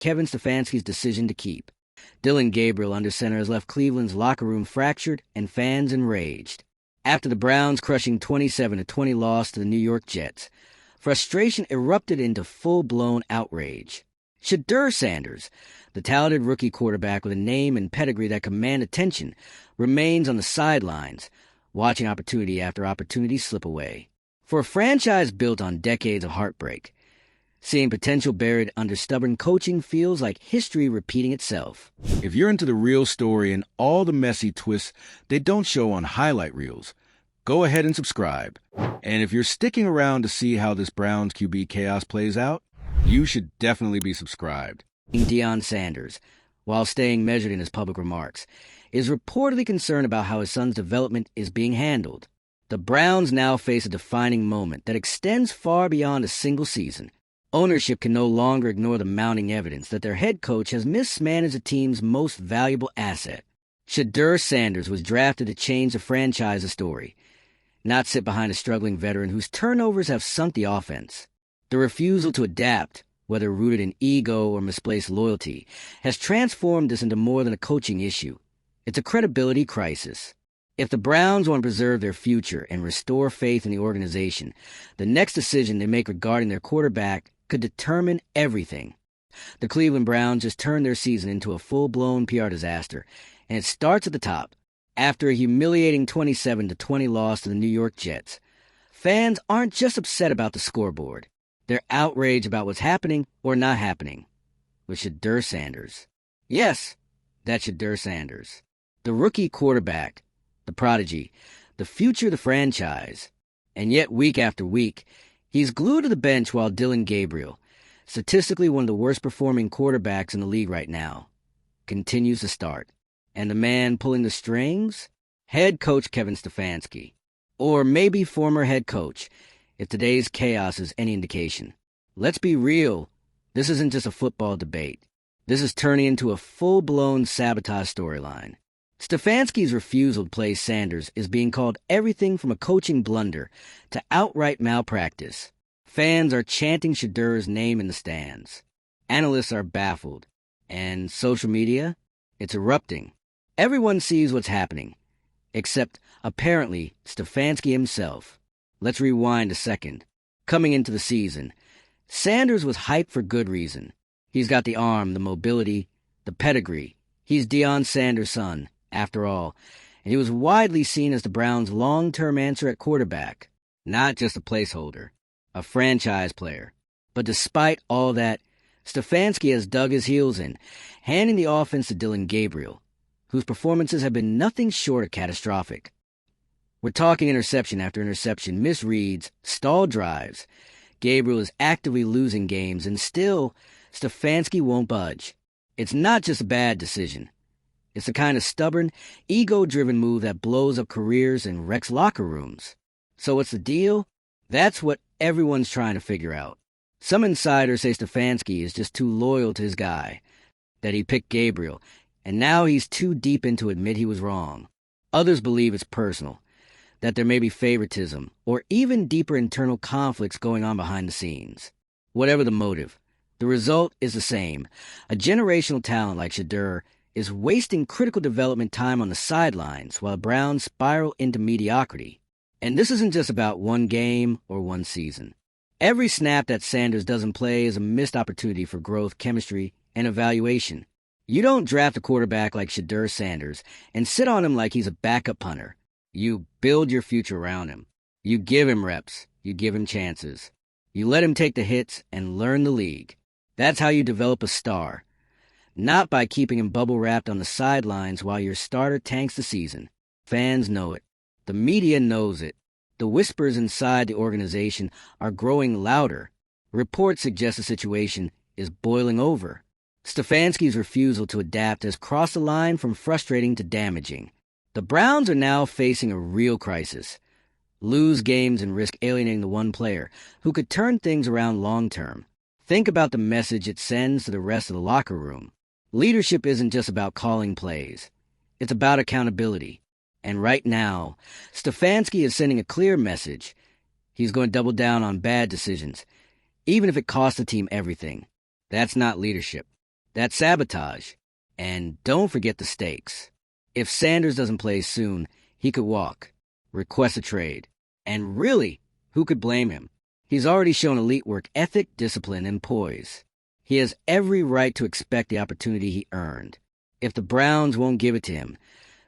Kevin Stefanski's decision to keep. Dillon Gabriel under center has left Cleveland's locker room fractured and fans enraged. After the Browns' crushing 27-20 loss to the New York Jets, frustration erupted into full-blown outrage. Shedeur Sanders, the talented rookie quarterback with a name and pedigree that command attention, remains on the sidelines, watching opportunity after opportunity slip away. For a franchise built on decades of heartbreak, seeing potential buried under stubborn coaching feels like history repeating itself. If you're into the real story and all the messy twists they don't show on highlight reels, go ahead and subscribe. And if you're sticking around to see how this Browns QB chaos plays out, you should definitely be subscribed. Deion Sanders, while staying measured in his public remarks, is reportedly concerned about how his son's development is being handled. The Browns now face a defining moment that extends far beyond a single season. Ownership can no longer ignore the mounting evidence that their head coach has mismanaged the team's most valuable asset. Shedeur Sanders was drafted to change the franchise's story, not sit behind a struggling veteran whose turnovers have sunk the offense. The refusal to adapt, whether rooted in ego or misplaced loyalty, has transformed this into more than a coaching issue. It's a credibility crisis. If the Browns want to preserve their future and restore faith in the organization, the next decision they make regarding their quarterback could determine everything. The Cleveland Browns just turned their season into a full-blown PR disaster, and it starts at the top. After a humiliating 27-20 loss to the New York Jets, fans aren't just upset about the scoreboard. They're outraged about what's happening or not happening with Shedeur Sanders. Yes, that's Shedeur Sanders. The rookie quarterback, the prodigy, the future of the franchise. And yet, week after week, he's glued to the bench while Dillon Gabriel, statistically one of the worst-performing quarterbacks in the league right now, continues to start. And the man pulling the strings? Head coach Kevin Stefanski. Or maybe former head coach, if today's chaos is any indication. Let's be real, this isn't just a football debate. This is turning into a full-blown sabotage storyline. Stefanski's refusal to play Sanders is being called everything from a coaching blunder to outright malpractice. Fans are chanting Shedeur's name in the stands. Analysts are baffled. And social media? It's erupting. Everyone sees what's happening, except, apparently, Stefanski himself. Let's rewind a second. Coming into the season, Sanders was hyped for good reason. He's got the arm, the mobility, the pedigree. He's Deion Sanders' son, after all, and he was widely seen as the Browns' long-term answer at quarterback. Not just a placeholder, a franchise player. But despite all that, Stefanski has dug his heels in, handing the offense to Dillon Gabriel, whose performances have been nothing short of catastrophic. We're talking interception after interception, misreads, stalled drives. Gabriel is actively losing games, and still, Stefanski won't budge. It's not just a bad decision. It's the kind of stubborn, ego-driven move that blows up careers and wrecks locker rooms. So what's the deal? That's what everyone's trying to figure out. Some insiders say Stefanski is just too loyal to his guy, that he picked Gabriel, and now he's too deep in to admit he was wrong. Others believe it's personal, that there may be favoritism or even deeper internal conflicts going on behind the scenes. Whatever the motive, the result is the same. A generational talent like Shedeur is wasting critical development time on the sidelines while Browns spiral into mediocrity. And this isn't just about one game or one season. Every snap that Sanders doesn't play is a missed opportunity for growth, chemistry, and evaluation. You don't draft a quarterback like Shedeur Sanders and sit on him like he's a backup punter. You build your future around him. You give him reps. You give him chances. You let him take the hits and learn the league. That's how you develop a star. Not by keeping him bubble-wrapped on the sidelines while your starter tanks the season. Fans know it. The media knows it. The whispers inside the organization are growing louder. Reports suggest the situation is boiling over. Stefanski's refusal to adapt has crossed the line from frustrating to damaging. The Browns are now facing a real crisis. Lose games and risk alienating the one player who could turn things around long-term. Think about the message it sends to the rest of the locker room. Leadership isn't just about calling plays. It's about accountability. And right now, Stefanski is sending a clear message. He's going to double down on bad decisions, even if it costs the team everything. That's not leadership. That's sabotage. And don't forget the stakes. If Sanders doesn't play soon, he could walk, request a trade. And really, who could blame him? He's already shown elite work ethic, discipline, and poise. He has every right to expect the opportunity he earned. If the Browns won't give it to him,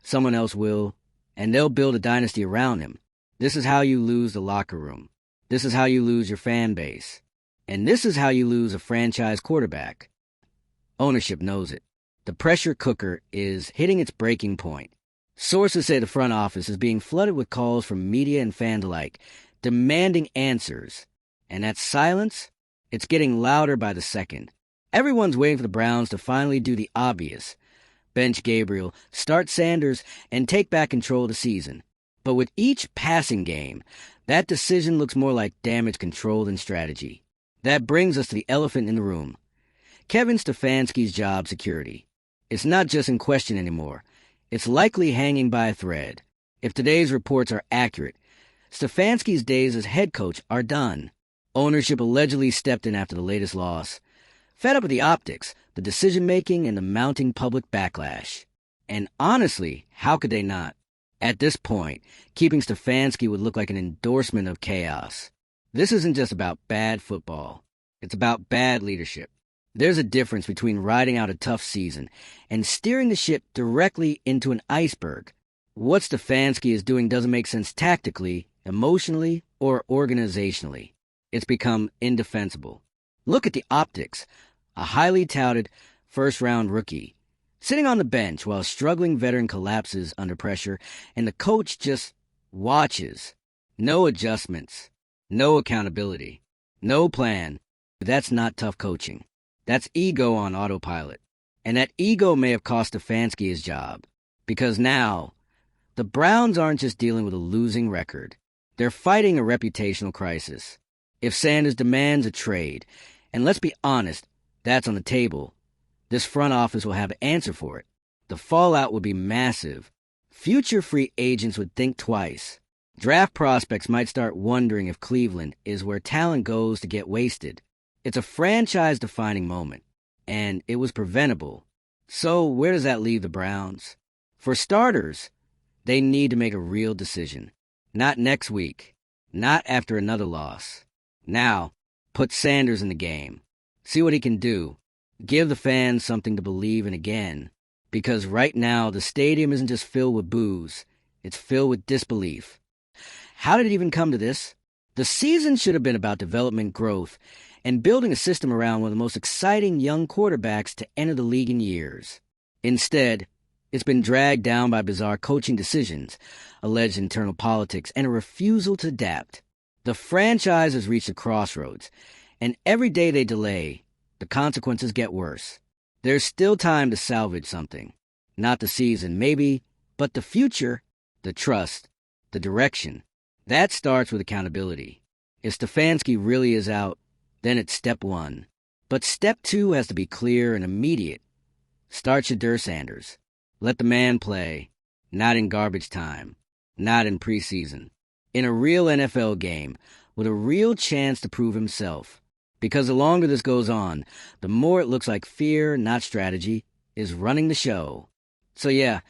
someone else will, and they'll build a dynasty around him. This is how you lose the locker room. This is how you lose your fan base. And this is how you lose a franchise quarterback. Ownership knows it. The pressure cooker is hitting its breaking point. Sources say the front office is being flooded with calls from media and fans alike, demanding answers. And that silence, it's getting louder by the second. Everyone's waiting for the Browns to finally do the obvious. Bench Gabriel, start Sanders, and take back control of the season. But with each passing game, that decision looks more like damage control than strategy. That brings us to the elephant in the room. Kevin Stefanski's job security. It's not just in question anymore. It's likely hanging by a thread. If today's reports are accurate, Stefanski's days as head coach are done. Ownership allegedly stepped in after the latest loss. Fed up with the optics, the decision-making, and the mounting public backlash. And honestly, how could they not? At this point, keeping Stefanski would look like an endorsement of chaos. This isn't just about bad football. It's about bad leadership. There's a difference between riding out a tough season and steering the ship directly into an iceberg. What Stefanski is doing doesn't make sense tactically, emotionally, or organizationally. It's become indefensible. Look at the optics. A highly touted first-round rookie sitting on the bench while a struggling veteran collapses under pressure, and the coach just watches. No adjustments. No accountability. No plan. That's not tough coaching. That's ego on autopilot. And that ego may have cost Stefanski his job. Because now, the Browns aren't just dealing with a losing record. They're fighting a reputational crisis. If Sanders demands a trade, and let's be honest, that's on the table, this front office will have an answer for it. The fallout would be massive. Future free agents would think twice. Draft prospects might start wondering if Cleveland is where talent goes to get wasted. It's a franchise-defining moment, and it was preventable. So where does that leave the Browns? For starters, they need to make a real decision. Not next week. Not after another loss. Now, put Sanders in the game. See what he can do. Give the fans something to believe in again. Because right now, the stadium isn't just filled with boos. It's filled with disbelief. How did it even come to this? The season should have been about development, growth, and building a system around one of the most exciting young quarterbacks to enter the league in years. Instead, it's been dragged down by bizarre coaching decisions, alleged internal politics, and a refusal to adapt. The franchise has reached a crossroads, and every day they delay, the consequences get worse. There's still time to salvage something. Not the season, maybe, but the future, the trust, the direction. That starts with accountability. If Stefanski really is out, then it's step one. But step two has to be clear and immediate. Start Shedeur Sanders. Let the man play. Not in garbage time. Not in preseason. In a real NFL game, with a real chance to prove himself. Because the longer this goes on, the more it looks like fear, not strategy, is running the show. So yeah,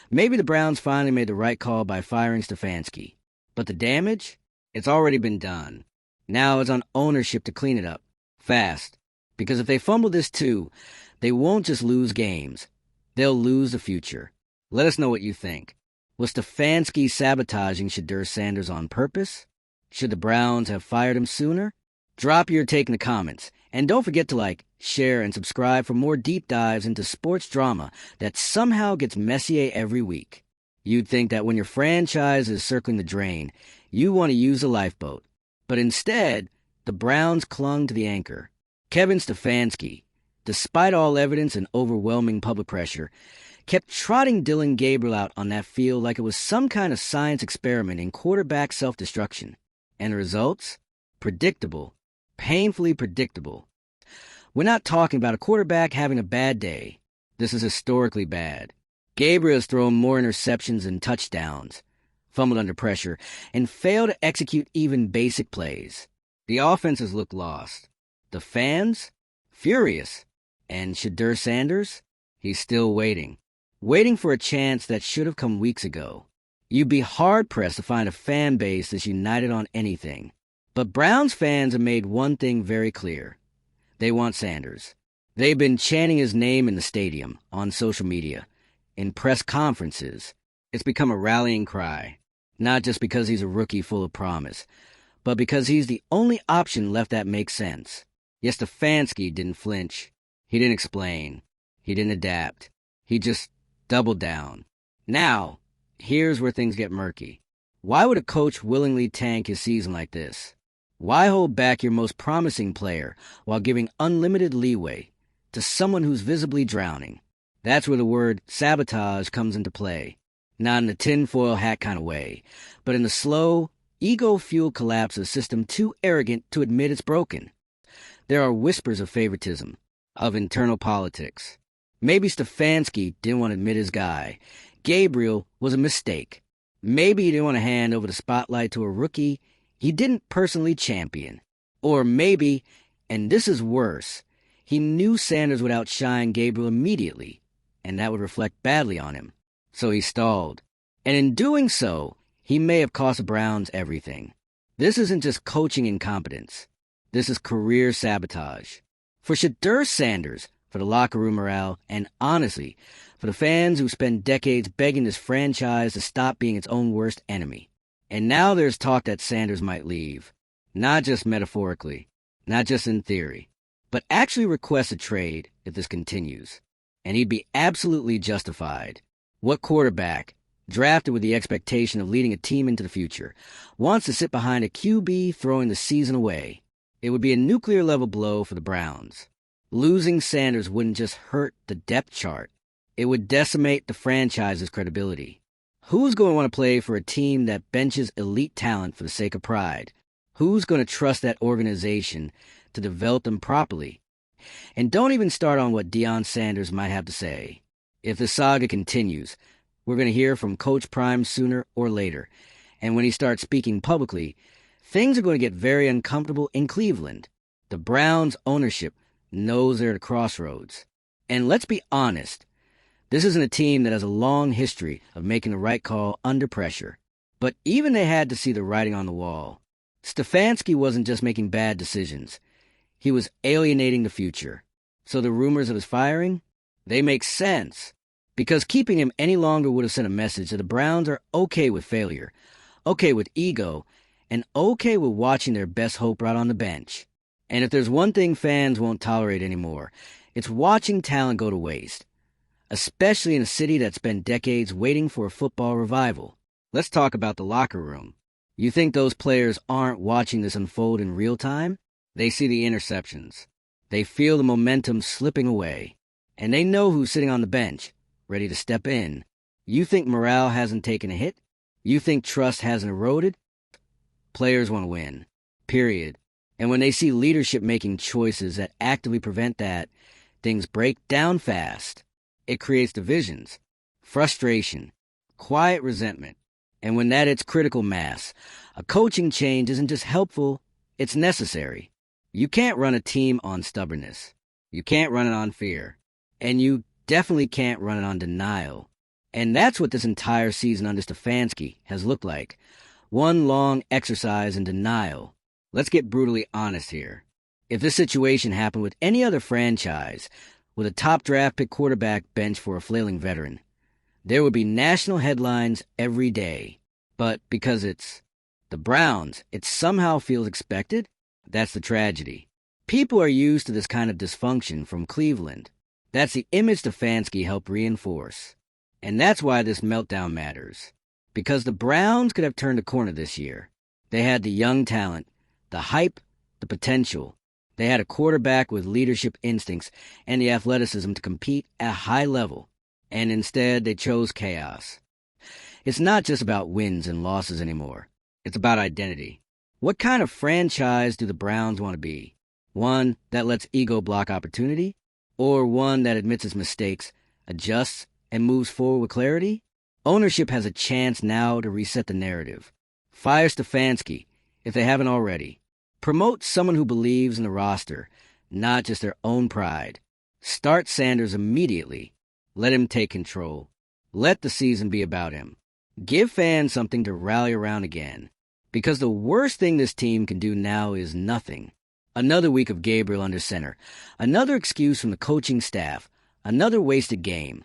maybe the Browns finally made the right call by firing Stefanski. But the damage? It's already been done. Now it's on ownership to clean it up. Fast. Because if they fumble this too, they won't just lose games. They'll lose the future. Let us know what you think. Was Stefanski sabotaging Shedeur Sanders on purpose? Should the Browns have fired him sooner? Drop your take in the comments. And don't forget to like, share, and subscribe for more deep dives into sports drama that somehow gets messier every week. You'd think that when your franchise is circling the drain, you want to use a lifeboat. But instead, the Browns clung to the anchor. Kevin Stefanski, despite all evidence and overwhelming public pressure, kept trotting Dillon Gabriel out on that field like it was some kind of science experiment in quarterback self-destruction. And the results? Predictable. Painfully predictable. We're not talking about a quarterback having a bad day. This is historically bad. Gabriel has thrown more interceptions than touchdowns, fumbled under pressure, and failed to execute even basic plays. The offenses look lost. The fans? Furious. And Shedeur Sanders? He's still waiting. Waiting for a chance that should have come weeks ago. You'd be hard-pressed to find a fan base that's united on anything. But Browns fans have made one thing very clear. They want Sanders. They've been chanting his name in the stadium, on social media, in press conferences. It's become a rallying cry. Not just because he's a rookie full of promise, but because he's the only option left that makes sense. Yes, Stefanski didn't flinch. He didn't explain. He didn't adapt. He just doubled down. Now, here's where things get murky. Why would a coach willingly tank his season like this? Why hold back your most promising player while giving unlimited leeway to someone who's visibly drowning? That's where the word sabotage comes into play. Not in a tinfoil hat kind of way, but in the slow, ego-fueled collapse of a system too arrogant to admit it's broken. There are whispers of favoritism, of internal politics. Maybe Stefanski didn't want to admit his guy. Gabriel was a mistake. Maybe he didn't want to hand over the spotlight to a rookie he didn't personally champion. Or maybe, and this is worse, he knew Sanders would outshine Gabriel immediately, and that would reflect badly on him. So he stalled. And in doing so, he may have cost the Browns everything. This isn't just coaching incompetence. This is career sabotage. For Shedeur Sanders, for the locker room morale, and honestly, for the fans who spent decades begging this franchise to stop being its own worst enemy. And now there's talk that Sanders might leave. Not just metaphorically, not just in theory, but actually request a trade if this continues. And he'd be absolutely justified. What quarterback, drafted with the expectation of leading a team into the future, wants to sit behind a QB throwing the season away? It would be a nuclear-level blow for the Browns. Losing Sanders wouldn't just hurt the depth chart. It would decimate the franchise's credibility. Who's going to want to play for a team that benches elite talent for the sake of pride? Who's going to trust that organization to develop them properly? And don't even start on what Deion Sanders might have to say. If the saga continues, we're going to hear from Coach Prime sooner or later. And when he starts speaking publicly, things are going to get very uncomfortable in Cleveland. The Browns' ownership knows they're at a crossroads. And let's be honest, this isn't a team that has a long history of making the right call under pressure. But even they had to see the writing on the wall. Stefanski wasn't just making bad decisions. He was alienating the future. So the rumors of his firing, they make sense. Because keeping him any longer would have sent a message that the Browns are okay with failure, okay with ego, and okay with watching their best hope rot on the bench. And if there's one thing fans won't tolerate anymore, it's watching talent go to waste. Especially in a city that's spent decades waiting for a football revival. Let's talk about the locker room. You think those players aren't watching this unfold in real time? They see the interceptions. They feel the momentum slipping away. And they know who's sitting on the bench, ready to step in. You think morale hasn't taken a hit? You think trust hasn't eroded? Players want to win. Period. And when they see leadership making choices that actively prevent that, things break down fast. It creates divisions, frustration, quiet resentment. And when that hits critical mass, a coaching change isn't just helpful, it's necessary. You can't run a team on stubbornness. You can't run it on fear. And you definitely can't run it on denial. And that's what this entire season under Stefanski has looked like. One long exercise in denial. Let's get brutally honest here. If this situation happened with any other franchise, with a top draft pick quarterback bench for a flailing veteran, there would be national headlines every day. But because it's the Browns, it somehow feels expected. That's the tragedy. People are used to this kind of dysfunction from Cleveland. That's the image Stefanski helped reinforce. And that's why this meltdown matters. Because the Browns could have turned a corner this year. They had the young talent, the hype, the potential. They had a quarterback with leadership instincts and the athleticism to compete at a high level. And instead, they chose chaos. It's not just about wins and losses anymore. It's about identity. What kind of franchise do the Browns want to be? One that lets ego block opportunity? Or one that admits its mistakes, adjusts, and moves forward with clarity? Ownership has a chance now to reset the narrative. Fire Stefanski, if they haven't already. Promote someone who believes in the roster, not just their own pride. Start Sanders immediately. Let him take control. Let the season be about him. Give fans something to rally around again. Because the worst thing this team can do now is nothing. Another week of Gabriel under center. Another excuse from the coaching staff. Another wasted game.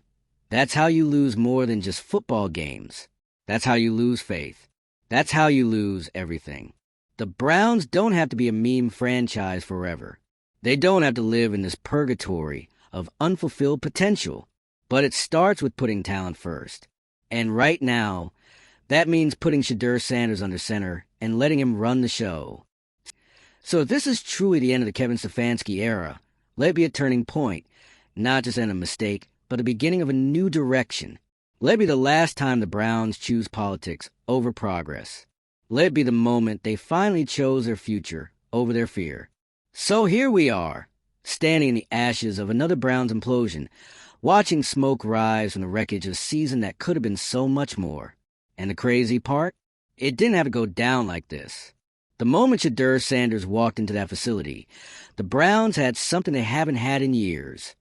That's how you lose more than just football games. That's how you lose faith. That's how you lose everything. The Browns don't have to be a meme franchise forever. They don't have to live in this purgatory of unfulfilled potential. But it starts with putting talent first. And right now, that means putting Shedeur Sanders under center and letting him run the show. So if this is truly the end of the Kevin Stefanski era, let it be a turning point, not just end a mistake, but the beginning of a new direction. Let it be the last time the Browns choose politics over progress. Let it be the moment they finally chose their future over their fear. So here we are, standing in the ashes of another Browns implosion, watching smoke rise from the wreckage of a season that could have been so much more. And the crazy part? It didn't have to go down like this. The moment Shedeur Sanders walked into that facility, the Browns had something they haven't had in years.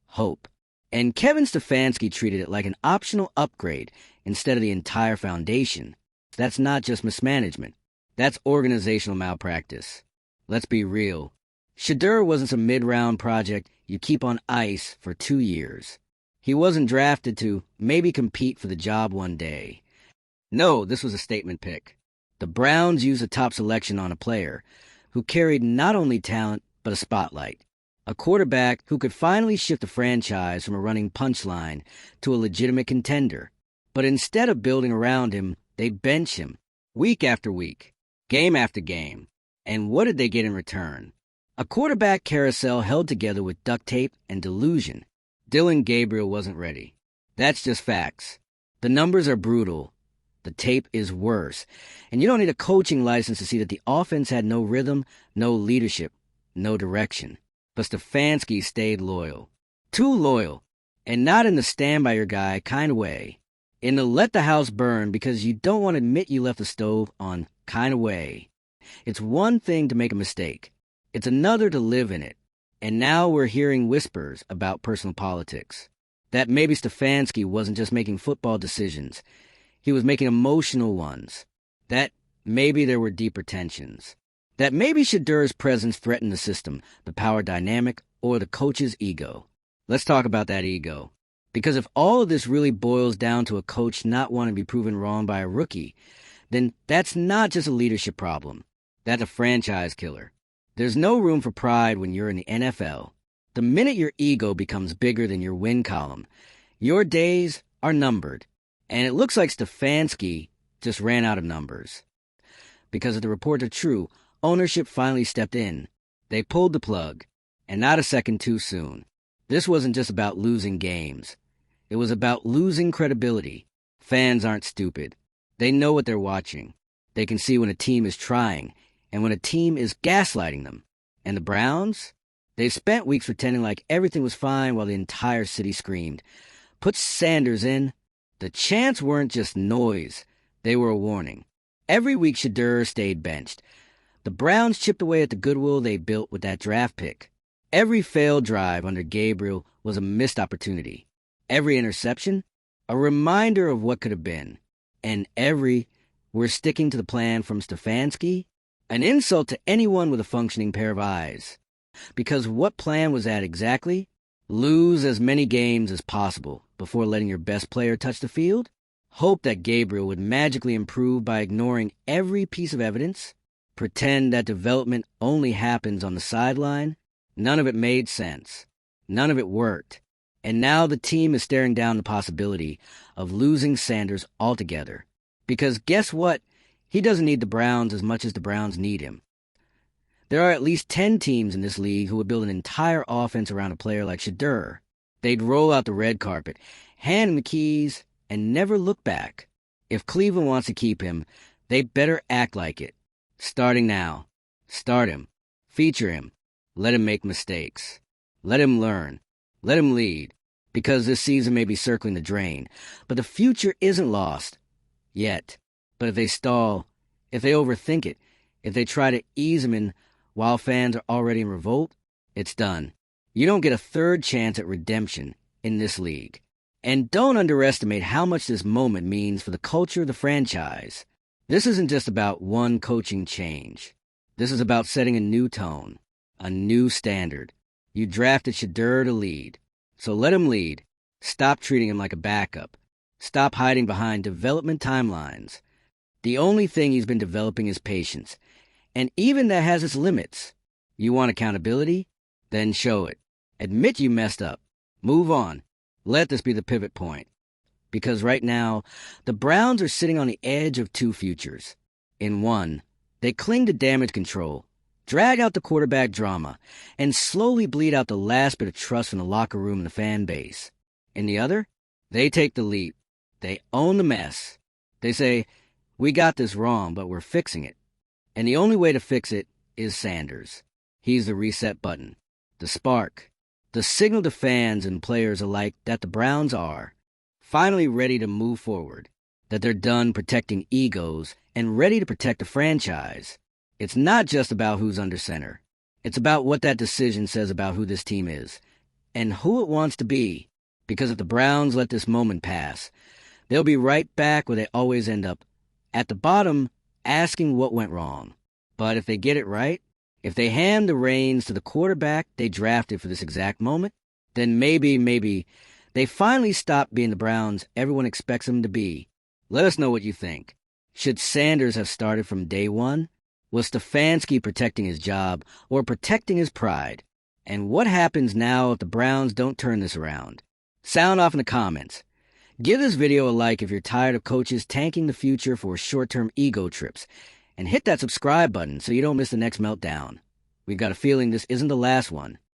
Hope. And Kevin Stefanski treated it like an optional upgrade instead of the entire foundation. That's not just mismanagement. That's organizational malpractice. Let's be real. Shedeur wasn't some mid-round project you keep on ice for 2 years. He wasn't drafted to maybe compete for the job one day. No, this was a statement pick. The Browns used a top selection on a player who carried not only talent, but a spotlight. A quarterback who could finally shift the franchise from a running punchline to a legitimate contender. But instead of building around him, they bench him, week after week, game after game. And what did they get in return? A quarterback carousel held together with duct tape and delusion. Dylan Gabriel wasn't ready. That's just facts. The numbers are brutal. The tape is worse. And you don't need a coaching license to see that the offense had no rhythm, no leadership, no direction. But Stefanski stayed loyal. Too loyal. And not in the stand by your guy kind of way. In the let the house burn because you don't want to admit you left the stove on kind of way. It's one thing to make a mistake. It's another to live in it. And now we're hearing whispers about personal politics. That maybe Stefanski wasn't just making football decisions. He was making emotional ones. That maybe there were deeper tensions. That maybe Shedeur's presence threatened the system, the power dynamic, or the coach's ego. Let's talk about that ego. Because if all of this really boils down to a coach not wanting to be proven wrong by a rookie, then that's not just a leadership problem. That's a franchise killer. There's no room for pride when you're in the NFL. The minute your ego becomes bigger than your win column, your days are numbered. And it looks like Stefanski just ran out of numbers. Because if the reports are true, ownership finally stepped in. They pulled the plug, and not a second too soon. This wasn't just about losing games. It was about losing credibility. Fans aren't stupid. They know what they're watching. They can see when a team is trying, and when a team is gaslighting them. And the Browns? They spent weeks pretending like everything was fine while the entire city screamed, "Put Sanders in." The chants weren't just noise. They were a warning. Every week Shedeur stayed benched. The Browns chipped away at the goodwill they built with that draft pick. Every failed drive under Gabriel was a missed opportunity. Every interception, a reminder of what could have been. And every, "we're sticking to the plan" from Stefanski, an insult to anyone with a functioning pair of eyes. Because what plan was that exactly? Lose as many games as possible before letting your best player touch the field? Hope that Gabriel would magically improve by ignoring every piece of evidence? Pretend that development only happens on the sideline? None of it made sense. None of it worked. And now the team is staring down the possibility of losing Sanders altogether. Because guess what? He doesn't need the Browns as much as the Browns need him. There are at least 10 teams in this league who would build an entire offense around a player like Shedeur. They'd roll out the red carpet, hand him the keys, and never look back. If Cleveland wants to keep him, they better act like it. Starting now. Start him. Feature him. Let him make mistakes. Let him learn. Let him lead. Because this season may be circling the drain. But the future isn't lost. Yet. But if they stall, if they overthink it, if they try to ease him in while fans are already in revolt, it's done. You don't get a third chance at redemption in this league. And don't underestimate how much this moment means for the culture of the franchise. This isn't just about one coaching change. This is about setting a new tone, a new standard. You drafted Shedeur to lead, so let him lead. Stop treating him like a backup. Stop hiding behind development timelines. The only thing he's been developing is patience, and even that has its limits. You want accountability? Then show it. Admit you messed up. Move on. Let this be the pivot point. Because right now, the Browns are sitting on the edge of two futures. In one, they cling to damage control, drag out the quarterback drama, and slowly bleed out the last bit of trust from the locker room and the fan base. In the other, they take the leap. They own the mess. They say, we got this wrong, but we're fixing it. And the only way to fix it is Sanders. He's the reset button, the spark, the signal to fans and players alike that the Browns are finally ready to move forward, that they're done protecting egos and ready to protect the franchise. It's not just about who's under center. It's about what that decision says about who this team is and who it wants to be. Because if the Browns let this moment pass, they'll be right back where they always end up, at the bottom, asking what went wrong. But if they get it right, if they hand the reins to the quarterback they drafted for this exact moment, then maybe, they finally stop being the Browns everyone expects them to be. Let us know what you think. Should Sanders have started from day one? Was Stefanski protecting his job or protecting his pride? And what happens now if the Browns don't turn this around? Sound off in the comments. Give this video a like if you're tired of coaches tanking the future for short-term ego trips. And hit that subscribe button so you don't miss the next meltdown. We've got a feeling this isn't the last one.